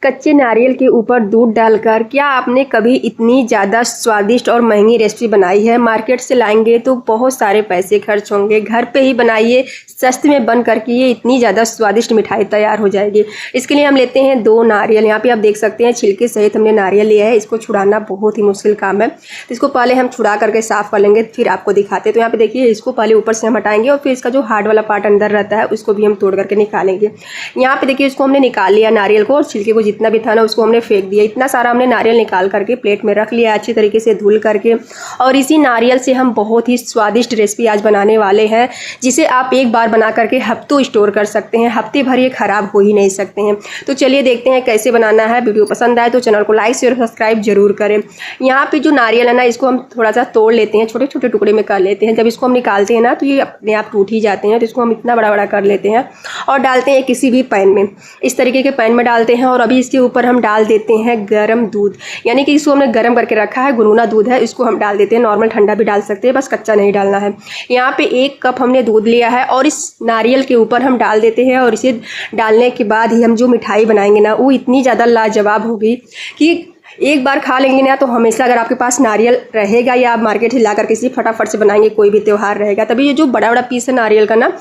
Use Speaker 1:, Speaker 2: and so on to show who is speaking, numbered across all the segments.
Speaker 1: कच्चे नारियल के ऊपर दूध डालकर क्या आपने कभी इतनी ज़्यादा स्वादिष्ट और महंगी रेसिपी बनाई है? मार्केट से लाएंगे तो बहुत सारे पैसे खर्च होंगे। घर पे ही बनाइए, सस्ते में बन करके ये इतनी ज़्यादा स्वादिष्ट मिठाई तैयार हो जाएगी। इसके लिए हम लेते हैं 2 नारियल। यहाँ पे आप देख सकते हैं छिलके सहित हमने नारियल लिया है। इसको छुड़ाना बहुत ही मुश्किल काम है, तो इसको पहले हम छुड़ा करके साफ़ कर लेंगे, फिर आपको दिखाते हैं। तो यहाँ पे देखिए, इसको पहले ऊपर से हम हटाएंगे और फिर इसका जो हार्ड वाला पार्ट अंदर रहता है उसको भी हम तोड़ करके निकालेंगे। यहाँ पे देखिए, इसको हमने निकाल लिया नारियल को, और छिलके को जितना भी था ना उसको हमने फेंक दिया। इतना सारा हमने नारियल निकाल करके प्लेट में रख लिया अच्छी तरीके से धुल करके। और इसी नारियल से हम बहुत ही स्वादिष्ट रेसिपी आज बनाने वाले हैं, जिसे आप एक बार बना करके हफ्तों स्टोर कर सकते हैं। हफ्ते भर ये खराब हो ही नहीं सकते हैं। तो चलिए देखते हैं कैसे बनाना है। वीडियो पसंद आए तो चैनल को लाइक शेयर सब्सक्राइब जरूर करें। यहाँ पे जो नारियल है ना, इसको हम थोड़ा सा तोड़ लेते हैं, छोटे छोटे टुकड़े में कर लेते हैं। जब इसको हम निकालते हैं ना तो ये अपने आप टूट ही जाते हैं, तो इसको हम इतना बड़ा बड़ा कर लेते हैं और डालते हैं किसी भी पैन में। इस तरीके के पैन में डालते हैं और अभी इसके ऊपर हम डाल देते हैं गरम दूध, यानी कि इसको हमने गरम करके रखा है, गुनगुना दूध है, इसको हम डाल देते हैं। नॉर्मल ठंडा भी डाल सकते हैं, बस कच्चा नहीं डालना है। यहाँ पे 1 कप हमने दूध लिया है और इस नारियल के ऊपर हम डाल देते हैं। और इसे डालने के बाद ही हम जो मिठाई बनाएंगे ना, वो इतनी ज़्यादा लाजवाब होगी कि एक बार खा लेंगे ना तो हमेशा, अगर आपके पास नारियल रहेगा या आप मार्केट से ला करके इसे फटाफट से बनाएंगे, कोई भी त्यौहार रहेगा, तभी ये जो बड़ा बड़ा पीस है नारियल का ना,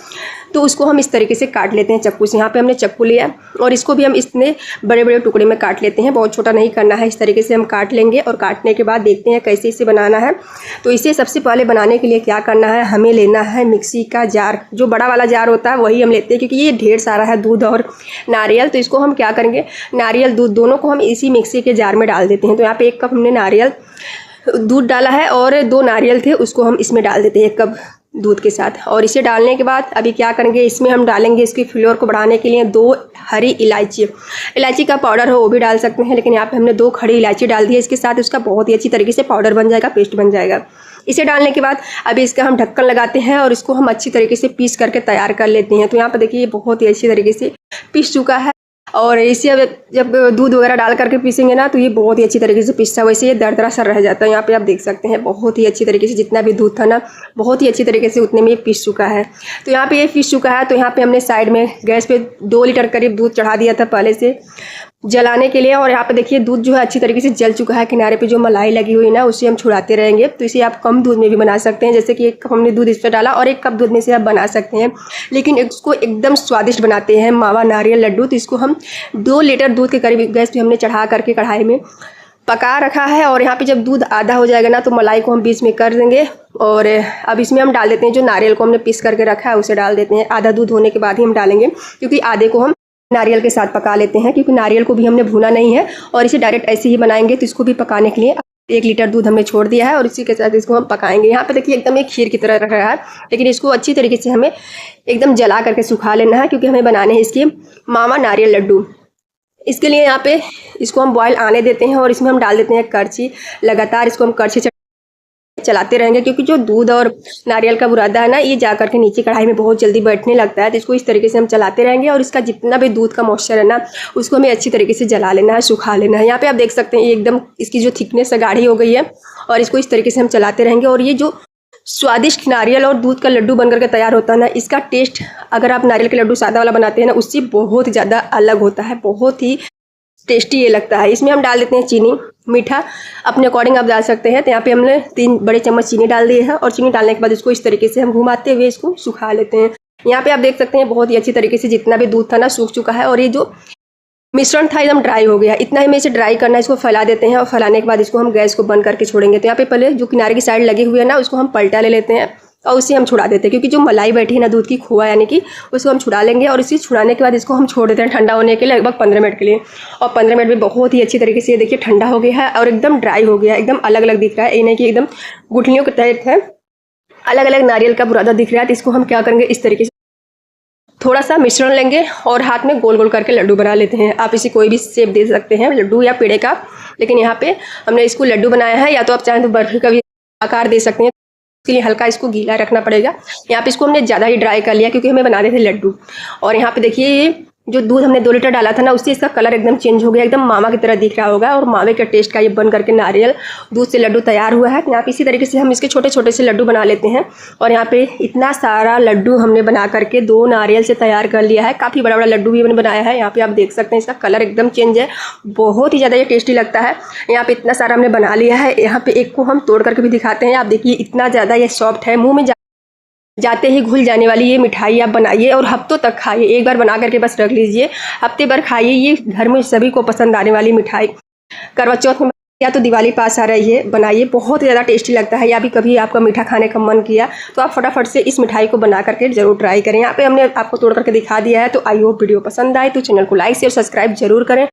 Speaker 1: तो उसको हम इस तरीके से काट लेते हैं चाकू से। यहाँ पे हमने चाकू लिया और इसको भी हम इतने बड़े बड़े टुकड़े में काट लेते हैं, बहुत छोटा नहीं करना है। इस तरीके से हम काट लेंगे और काटने के बाद देखते हैं कैसे इसे बनाना है। तो इसे सबसे पहले बनाने के लिए क्या करना है, हमें लेना है मिक्सी का जार। जो बड़ा वाला जार होता है वही हम लेते हैं, क्योंकि ये ढेर सारा है दूध और नारियल। तो इसको हम क्या करेंगे, नारियल दूध दोनों को हम इसी मिक्सी के जार में डाल देते हैं। तो यहाँ पे 1 कप हमने नारियल दूध डाला है और 2 नारियल थे उसको हम इसमें डाल देते हैं 1 कप दूध के साथ। और इसे डालने के बाद अभी क्या करेंगे, इसमें हम डालेंगे इसकी फ्लेवर को बढ़ाने के लिए 2 हरी इलायची। इलायची का पाउडर हो वो भी डाल सकते हैं, लेकिन यहाँ पे हमने 2 खड़ी इलायची डाल दी है इसके साथ। उसका बहुत ही अच्छी तरीके से पाउडर बन जाएगा, पेस्ट बन जाएगा। इसे डालने के बाद अभी इसका हम ढक्कन लगाते हैं और इसको हम अच्छी तरीके से पीस करके तैयार कर लेते हैं। तो यहाँ पर देखिए, ये बहुत ही अच्छी तरीके से पीस चुका है। और इसे जब दूध वगैरह डाल करके पीसेंगे ना, तो ये बहुत ही अच्छी तरीके से पीसता है, वैसे ये दरदरा सा रह जाता है। यहाँ पे आप देख सकते हैं बहुत ही अच्छी तरीके से, जितना भी दूध था ना, बहुत ही अच्छी तरीके से उतने में ये पीस चुका है। तो यहाँ पे ये पीस चुका है। तो यहाँ पे हमने साइड में गैस पे 2 लीटर करीब दूध चढ़ा दिया था पहले से जलाने के लिए। और यहाँ पे देखिए, दूध जो है अच्छी तरीके से जल चुका है। किनारे पे जो मलाई लगी हुई ना, उसे हम छुड़ाते रहेंगे। तो इसे आप कम दूध में भी बना सकते हैं, जैसे कि 1 कप हमने दूध इस पर डाला और 1 कप दूध में से आप बना सकते हैं। लेकिन इसको एकदम स्वादिष्ट बनाते हैं मावा नारियल लड्डू। तो इसको हम 2 लीटर दूध के करीब गैस पे हमने चढ़ा करके कढ़ाई में पका रखा है। और यहाँ पे जब दूध आधा हो जाएगा ना, तो मलाई को हम बीच में कर देंगे। और अब इसमें हम डाल देते हैं जो नारियल को हमने पीस करके रखा है, उसे डाल देते हैं। आधा दूध होने के बाद ही हम डालेंगे, क्योंकि आधे को हम नारियल के साथ पका लेते हैं, क्योंकि नारियल को भी हमने भूना नहीं है और इसे डायरेक्ट ऐसे ही बनाएंगे। तो इसको भी पकाने के लिए 1 लीटर दूध हमने छोड़ दिया है और इसी के साथ इसको हम पकाएंगे। यहाँ पे देखिए, एकदम एक खीर की तरह रख रहा है, लेकिन इसको अच्छी तरीके से हमें एकदम जला करके सुखा लेना है, क्योंकि हमें बनाने हैं इसके मावा नारियल लड्डू। इसके लिए यहाँ पे इसको हम बॉयल आने देते हैं और इसमें हम डाल देते हैं करछी। लगातार इसको हम करछी चलाते रहेंगे, क्योंकि जो दूध और नारियल का बुरादा है ना, ये जा करके नीचे कढ़ाई में बहुत जल्दी बैठने लगता है। तो इसको इस तरीके से हम चलाते रहेंगे और इसका जितना भी दूध का मॉइस्चर है ना, उसको हमें अच्छी तरीके से जला लेना है, सुखा लेना है। यहाँ पे आप देख सकते हैं, ये एकदम इसकी जो थिकनेस है गाढ़ी हो गई है। और इसको इस तरीके से हम चलाते रहेंगे। और ये जो स्वादिष्ट नारियल और दूध का लड्डू बनकर के तैयार होता है ना, इसका टेस्ट अगर आप नारियल के लड्डू सादा वाला बनाते हैं ना, उससे बहुत ज़्यादा अलग होता है, बहुत ही टेस्टी ये लगता है। इसमें हम डाल देते हैं चीनी। मीठा अपने अकॉर्डिंग आप डाल सकते हैं। तो यहाँ पे हमने 3 बड़े चम्मच चीनी डाल दिए है और चीनी डालने के बाद इसको इस तरीके से हम घुमाते हुए इसको सुखा लेते हैं। यहाँ पे आप देख सकते हैं बहुत ही अच्छी तरीके से जितना भी दूध था ना, सूख चुका है। और ये जो मिश्रण था एकदम ड्राई हो गया। इतना ही में इसे ड्राई करना है। इसको फैला देते हैं और फैलाने के बाद इसको हम गैस को बंद करके छोड़ेंगे। तो यहाँ पे पहले जो किनारे की साइड लगे हुए है ना, उसको हम पलटा ले लेते हैं और उसे हम छुड़ा देते हैं, क्योंकि जो मलाई बैठी है ना दूध की, खोआ यानी कि, उसको हम छुड़ा लेंगे। और इसे छुड़ाने के बाद इसको हम छोड़ देते हैं ठंडा होने के लिए लगभग 15 मिनट के लिए। और 15 मिनट में बहुत ही अच्छी तरीके से ये देखिए ठंडा हो गया है और एकदम ड्राई हो गया है, एकदम अलग अलग दिख रहा है। ये नहीं कि एकदम गुठलियों के तहत है, अलग अलग नारियल का बुरादा दिख रहा है। तो इसको हम क्या करेंगे, इस तरीके से थोड़ा सा मिश्रण लेंगे और हाथ में गोल गोल करके लड्डू बना लेते हैं। आप इसे कोई भी शेप दे सकते हैं, लड्डू या पेड़े का, लेकिन यहाँ पे हमने इसको लड्डू बनाया है। या तो आप चाहें तो बर्फी का भी आकार दे सकते हैं, इसके लिए हल्का इसको गीला रखना पड़ेगा। यहाँ पे इसको हमने ज़्यादा ही ड्राई कर लिया, क्योंकि हमें बनाने थे लड्डू। और यहाँ पे देखिए, जो दूध हमने 2 लीटर डाला था ना, उससे इसका कलर एकदम चेंज हो गया, एकदम मावा की तरह दिख रहा होगा। और मावे के टेस्ट का ये बन करके नारियल दूध से लड्डू तैयार हुआ है। यहाँ पे इसी तरीके से हम इसके छोटे छोटे से लड्डू बना लेते हैं। और यहाँ पे इतना सारा लड्डू हमने बना करके 2 नारियल से तैयार कर लिया है। काफ़ी बड़ा बड़ा लड्डू भी मैंने बनाया है। यहाँ पे आप देख सकते हैं इसका कलर एकदम चेंज है, बहुत ही ज़्यादा ये टेस्टी लगता है। यहाँ पे इतना सारा हमने बना लिया है। यहाँ पे एक को हम तोड़ करके भी दिखाते हैं। आप देखिए इतना ज़्यादा ये सॉफ्ट है, मुँह में जाते ही घुल जाने वाली ये मिठाई आप बनाइए और हफ्तों तक खाइए। एक बार बना करके बस रख लीजिए, हफ्ते भर खाइए। ये घर में सभी को पसंद आने वाली मिठाई करवा चौथ में या तो दिवाली पास आ रही है, बनाइए, बहुत ज़्यादा टेस्टी लगता है। या भी कभी आपका मीठा खाने का मन किया तो आप फटाफट से इस मिठाई को बना करके ज़रूर ट्राई करें। यहाँ पे हमने आपको तोड़ करके दिखा दिया है। तो आई होप वीडियो पसंद आए तो चैनल को लाइक शेयर सब्सक्राइब जरूर करें